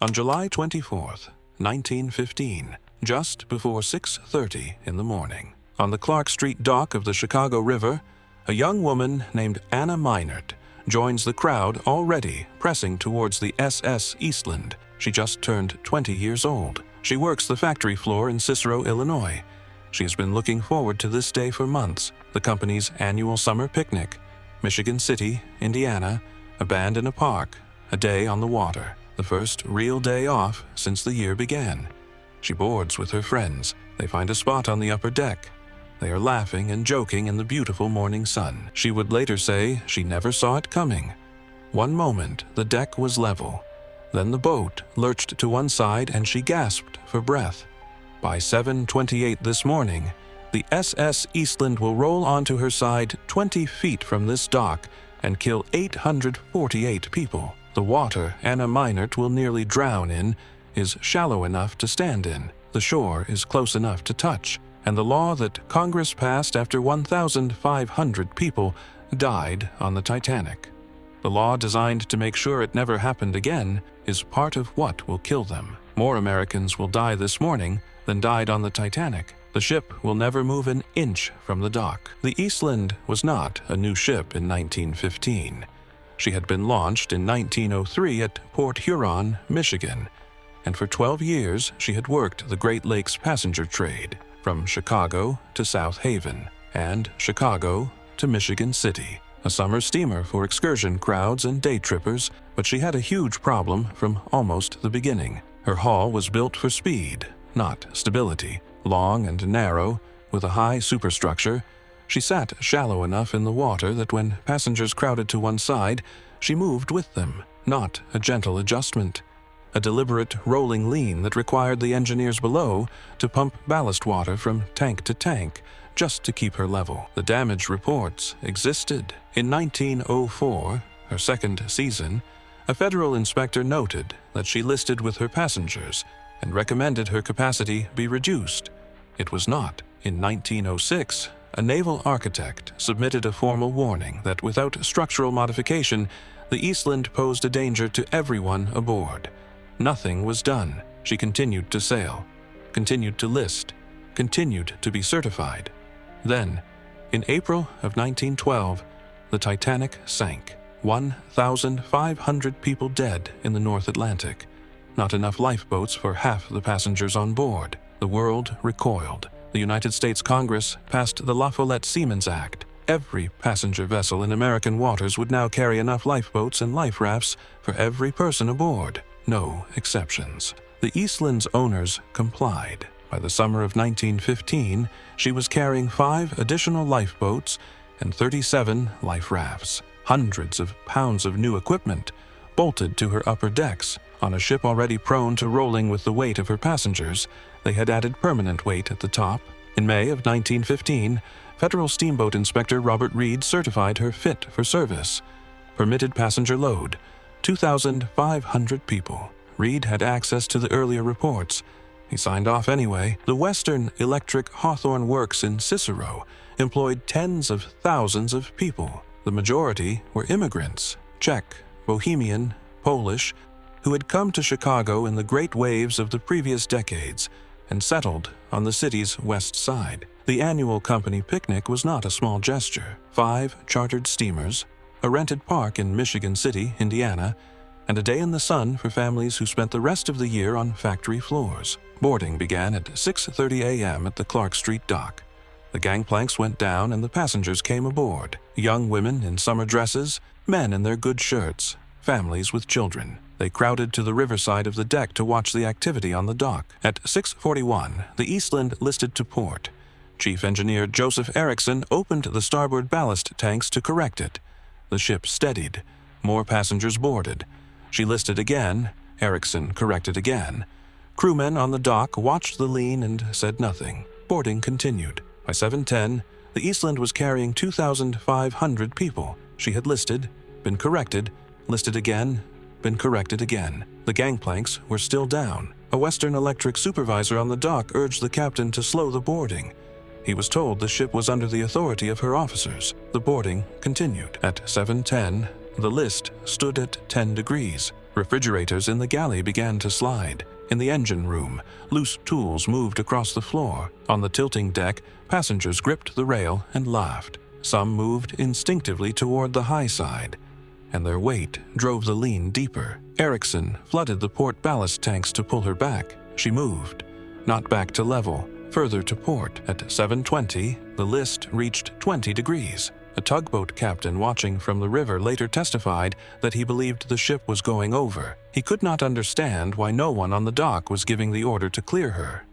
On July 24th, 1915, just before 6:30 in the morning, on the Clark Street dock of the Chicago River, a young woman named Anna Meinert joins the crowd already pressing towards the SS Eastland. She just turned 20 years old. She works the factory floor in Cicero, Illinois. She has been looking forward to this day for months, the company's annual summer picnic. Michigan City, Indiana, a band in a park, a day on the water, the first real day off since the year began. She boards with her friends. They find a spot on the upper deck. They are laughing and joking in the beautiful morning sun. She would later say she never saw it coming. One moment, the deck was level. Then the boat lurched to one side and she gasped for breath. By 7:28 this morning, the SS Eastland will roll onto her side 20 feet from this dock and kill 848 people. The water Anna Meinert will nearly drown in is shallow enough to stand in. The shore is close enough to touch, and the law that Congress passed after 1,500 people died on the Titanic. The law designed to make sure it never happened again is part of what will kill them. More Americans will die this morning than died on the Titanic. The ship will never move an inch from the dock. The Eastland was not a new ship in 1915. She had been launched in 1903 at Port Huron, Michigan, and for 12 years she had worked the Great Lakes passenger trade, from Chicago to South Haven, and Chicago to Michigan City. A summer steamer for excursion crowds and day trippers, but she had a huge problem from almost the beginning. Her hull was built for speed, not stability. Long and narrow, with a high superstructure, she sat shallow enough in the water that when passengers crowded to one side, she moved with them, not a gentle adjustment. A deliberate rolling lean that required the engineers below to pump ballast water from tank to tank just to keep her level. The damage reports existed. In 1904, her second season, a federal inspector noted that she listed with her passengers and recommended her capacity be reduced. It was not. In 1906, a naval architect submitted a formal warning that without structural modification, the Eastland posed a danger to everyone aboard. Nothing was done. She continued to sail, continued to list, continued to be certified. Then, in April of 1912, the Titanic sank. 1,500 people dead in the North Atlantic. Not enough lifeboats for half the passengers on board. The world recoiled. The United States Congress passed the La Follette Seamen's Act. Every passenger vessel in American waters would now carry enough lifeboats and life rafts for every person aboard. No exceptions. The Eastland's owners complied. By the summer of 1915, she was carrying 5 additional lifeboats and 37 life rafts. Hundreds of pounds of new equipment bolted to her upper decks. On a ship already prone to rolling with the weight of her passengers, they had added permanent weight at the top. In May of 1915, Federal Steamboat Inspector Robert Reed certified her fit for service. Permitted passenger load, 2,500 people. Reed had access to the earlier reports. He signed off anyway. The Western Electric Hawthorne Works in Cicero employed tens of thousands of people. The majority were immigrants, Czech, Bohemian, Polish, who had come to Chicago in the great waves of the previous decades and settled on the city's west side. The annual company picnic was not a small gesture. 5 chartered steamers, a rented park in Michigan City, Indiana, and a day in the sun for families who spent the rest of the year on factory floors. Boarding began at 6:30 a.m. at the Clark Street dock. The gangplanks went down and the passengers came aboard. Young women in summer dresses, men in their good shirts, families with children. They crowded to the riverside of the deck to watch the activity on the dock. At 6:41, the Eastland listed to port. Chief Engineer Joseph Erickson opened the starboard ballast tanks to correct it. The ship steadied. More passengers boarded. She listed again. Erickson corrected again. Crewmen on the dock watched the lean and said nothing. Boarding continued. By 7:10, the Eastland was carrying 2,500 people. She had listed, been corrected, listed again, been corrected again. The gangplanks were still down. A Western Electric supervisor on the dock urged the captain to slow the boarding. He was told the ship was under the authority of her officers. The boarding continued. At 7:10, the list stood at 10 degrees. Refrigerators in the galley began to slide. In the engine room, loose tools moved across the floor. On the tilting deck, passengers gripped the rail and laughed. Some moved instinctively toward the high side, and their weight drove the lean deeper. Erickson flooded the port ballast tanks to pull her back. She moved, not back to level, further to port. At 7:20, the list reached 20 degrees. A tugboat captain watching from the river later testified that he believed the ship was going over. He could not understand why no one on the dock was giving the order to clear her.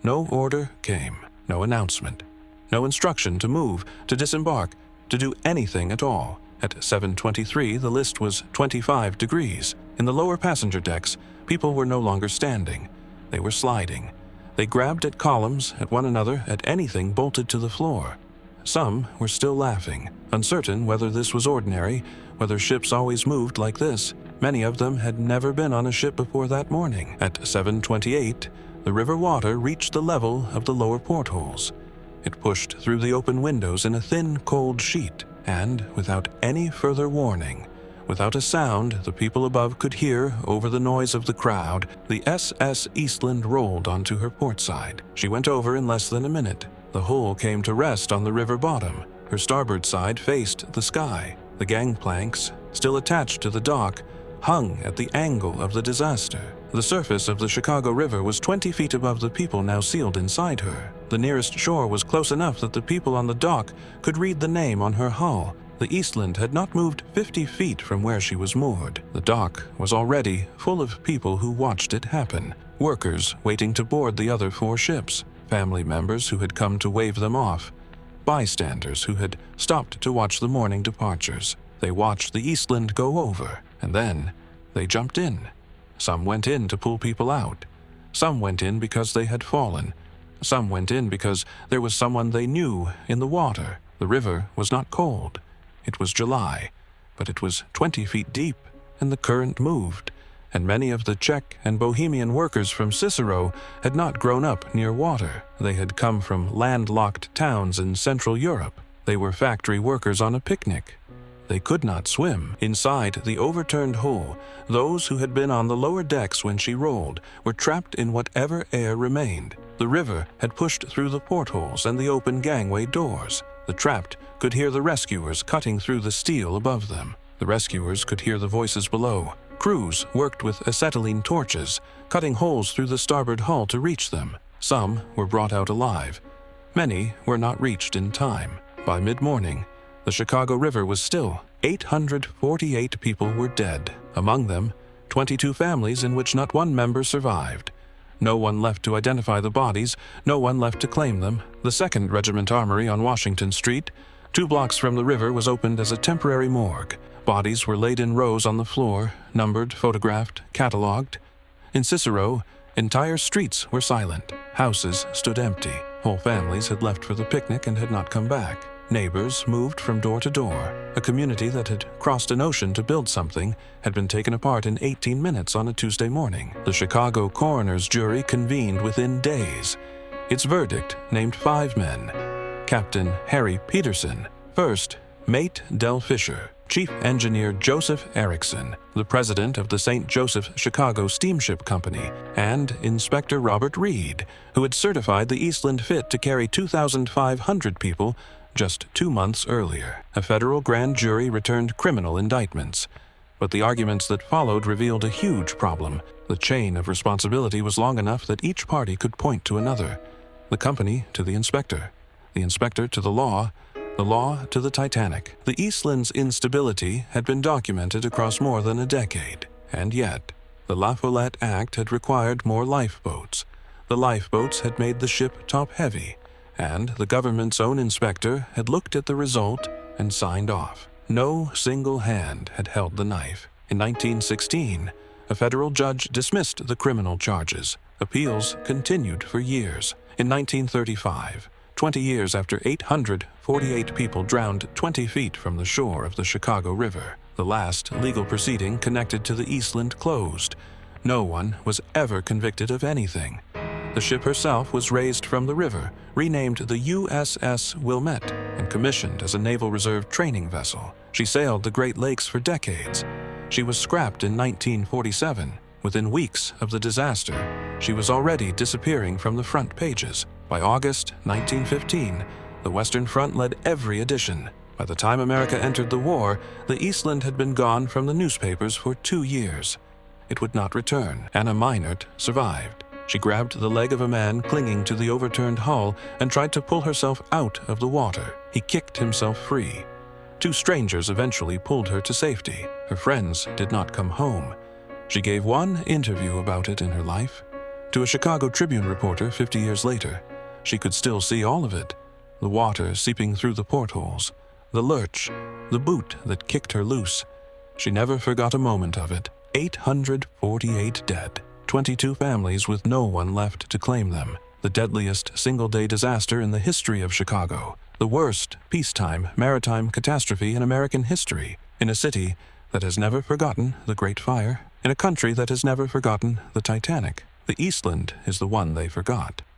No order came, no announcement, no instruction to move, to disembark, to do anything at all. At 7:23, the list was 25 degrees. In the lower passenger decks, people were no longer standing. They were sliding. They grabbed at columns, at one another, at anything bolted to the floor. Some were still laughing, uncertain whether this was ordinary, whether ships always moved like this. Many of them had never been on a ship before that morning. At 7:28, the river water reached the level of the lower portholes. It pushed through the open windows in a thin, cold sheet, and, without any further warning, without a sound the people above could hear over the noise of the crowd, the SS Eastland rolled onto her port side. She went over in less than a minute. The hull came to rest on the river bottom. Her starboard side faced the sky. The gangplanks, still attached to the dock, hung at the angle of the disaster. The surface of the Chicago River was 20 feet above the people now sealed inside her. The nearest shore was close enough that the people on the dock could read the name on her hull. The Eastland had not moved 50 feet from where she was moored. The dock was already full of people who watched it happen. Workers waiting to board the other 4 ships. Family members who had come to wave them off. Bystanders who had stopped to watch the morning departures. They watched the Eastland go over, and then they jumped in. Some went in to pull people out. Some went in because they had fallen. Some went in because there was someone they knew in the water. The river was not cold. It was July, but it was 20 feet deep, and the current moved. And many of the Czech and Bohemian workers from Cicero had not grown up near water. They had come from landlocked towns in Central Europe. They were factory workers on a picnic. They could not swim. Inside the overturned hull, those who had been on the lower decks when she rolled were trapped in whatever air remained. The river had pushed through the portholes and the open gangway doors. The trapped could hear the rescuers cutting through the steel above them. The rescuers could hear the voices below. Crews worked with acetylene torches, cutting holes through the starboard hull to reach them. Some were brought out alive. Many were not reached in time. By mid-morning, the Chicago River was still. 848 people were dead. Among them, 22 families in which not one member survived. No one left to identify the bodies, no one left to claim them. The 2nd Regiment Armory on Washington Street, 2 blocks from the river, was opened as a temporary morgue. Bodies were laid in rows on the floor, numbered, photographed, catalogued. In Cicero, entire streets were silent. Houses stood empty. Whole families had left for the picnic and had not come back. Neighbors moved from door to door. A community that had crossed an ocean to build something had been taken apart in 18 minutes on a Tuesday morning. The Chicago coroner's jury convened within days. Its verdict named 5 men. Captain Harry Peterson. First, Mate Del Fisher. Chief Engineer Joseph Erickson, the president of the St. Joseph Chicago Steamship Company, and Inspector Robert Reed, who had certified the Eastland fit to carry 2,500 people just 2 months earlier. A federal grand jury returned criminal indictments, but the arguments that followed revealed a huge problem. The chain of responsibility was long enough that each party could point to another. The company to the inspector to the law to the Titanic. The Eastland's instability had been documented across more than a decade, and yet the La Follette Act had required more lifeboats. The lifeboats had made the ship top-heavy, and the government's own inspector had looked at the result and signed off. No single hand had held the knife. In 1916, a federal judge dismissed the criminal charges. Appeals continued for years. In 1935, 20 years after 848 people drowned 20 feet from the shore of the Chicago River, the last legal proceeding connected to the Eastland closed. No one was ever convicted of anything. The ship herself was raised from the river, renamed the USS Wilmette, and commissioned as a Naval Reserve training vessel. She sailed the Great Lakes for decades. She was scrapped in 1947. Within weeks of the disaster, she was already disappearing from the front pages. By August 1915, the Western Front led every edition. By the time America entered the war, the Eastland had been gone from the newspapers for 2 years. It would not return. Anna Meinert survived. She grabbed the leg of a man clinging to the overturned hull and tried to pull herself out of the water. He kicked himself free. 2 strangers eventually pulled her to safety. Her friends did not come home. She gave one interview about it in her life. To a Chicago Tribune reporter 50 years later, she could still see all of it. The water seeping through the portholes, the lurch, the boot that kicked her loose. She never forgot a moment of it. 848 dead, 22 families with no one left to claim them. The deadliest single-day disaster in the history of Chicago. The worst peacetime maritime catastrophe in American history. In a city that has never forgotten the Great Fire. In a country that has never forgotten the Titanic. The Eastland is the one they forgot.